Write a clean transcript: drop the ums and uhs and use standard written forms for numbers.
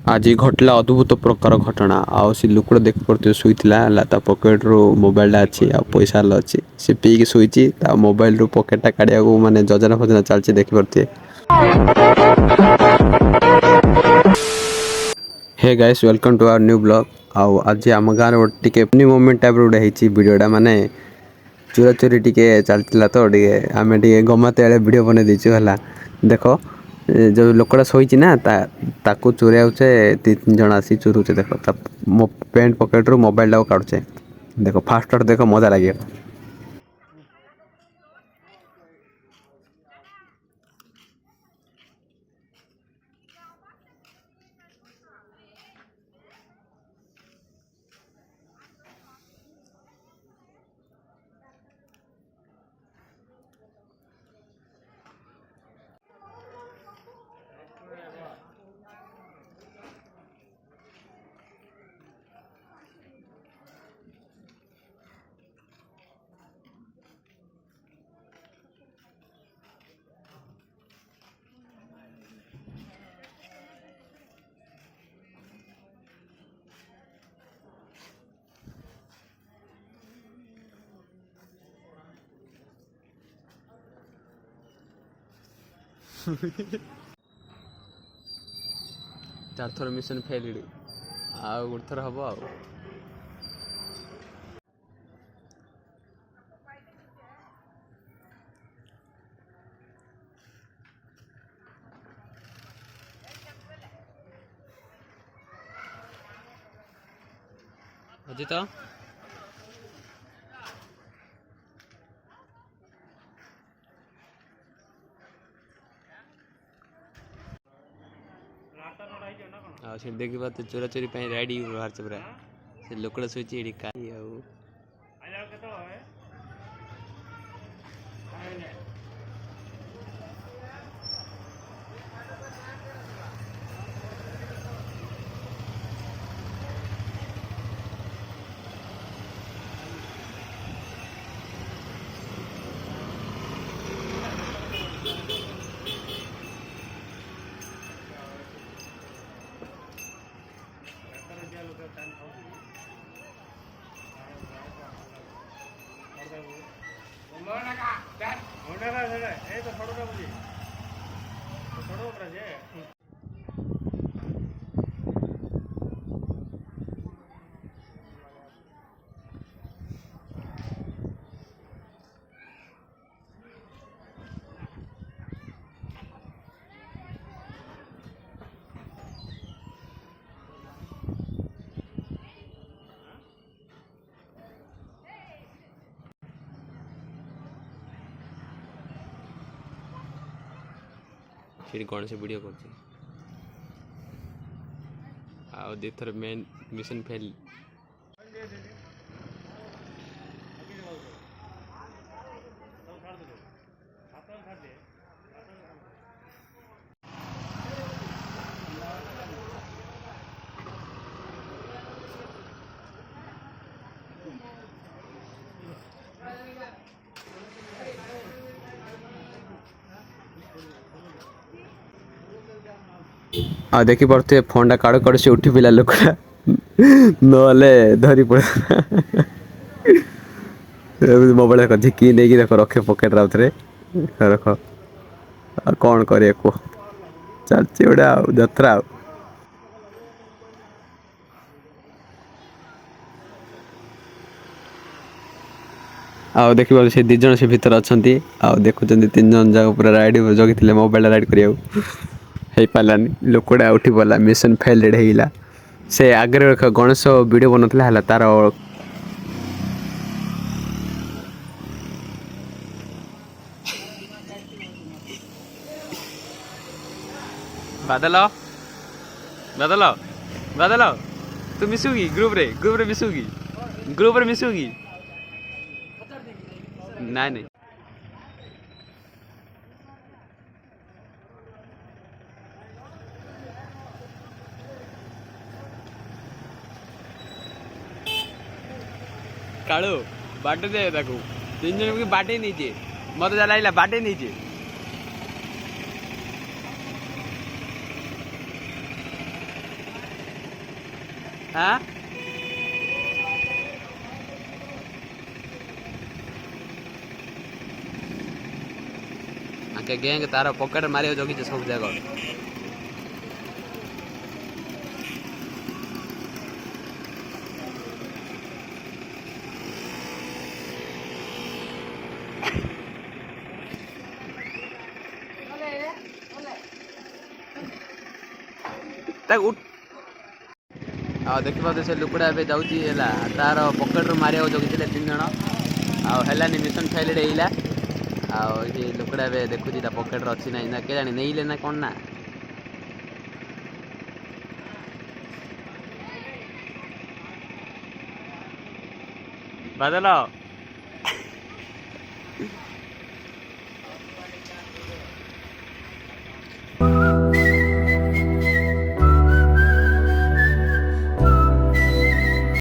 आज घटला अद्भुत प्रकार घटना आउ से लुकड़ा देख पड़ते शुईला पकेट रू मोबाइल अच्छी आ पैसा अच्छी से पीक शुई मोबाइल रू पकेटा काढ़ा माने जोजना फजना चलती देख पड़ते। Hey guys welcome to our new blog. आउ आज आम गाँव टे फनी मोमेंट टाइप गोटे होती वीडियोटा माने चोरा चोरी टी चलता तो आम गमते वीडियो बन देचु है देख जो लोकड़ा शोची ना ताकू चोरिया तीन जन आसी चोरुचे देख पेंट पकेट रू मोबाइल टाक काढ़ुचे देख फास्ट देख मजा लगे। चार थर मिशन फेल आ गोटे थर हम आ अजित देखा तो चोरा चोरी रेडी बाहर पूरा से लोकड़ा शोची का कौन से वीडियो कर थर मेन मिशन फेल आ देखी पड़ते फोन टा काड़ काड़ से उठी पिला लोक नले धरी पड़ा मोबाइल देख झिकी नहीं देख रखे पकेट राउथरे रख आ कौन करे को चलची गोटा जत्रा आ देखी पारे से 2 जन से भीतर अच्छा देखुं 3 जन जाक पूरा राइड जगी मोबाइल राइड कर पारानी लोकड़ा उठी पड़ा मिशन फेल होगा से आगे गणेश वीडियो बनता तार बादल बादल बादल तू मिसुगी ग्रुप रे मिसुगी नहीं कालू बाटे दे 3 जन की बाटे नहीं मत जला बाटे नहीं हाँ आके गैंग तारा पॉकेट मारियो जोगी सब जगह देखिए से लुकड़ा ए जाऊँगी तार पकेट मारिया जगी 3 जन आनी मिशन फाइल आइला ये लुकड़ा ए देखुची पकेट अच्छी ना के जानी नहीं ना कौन ना बादल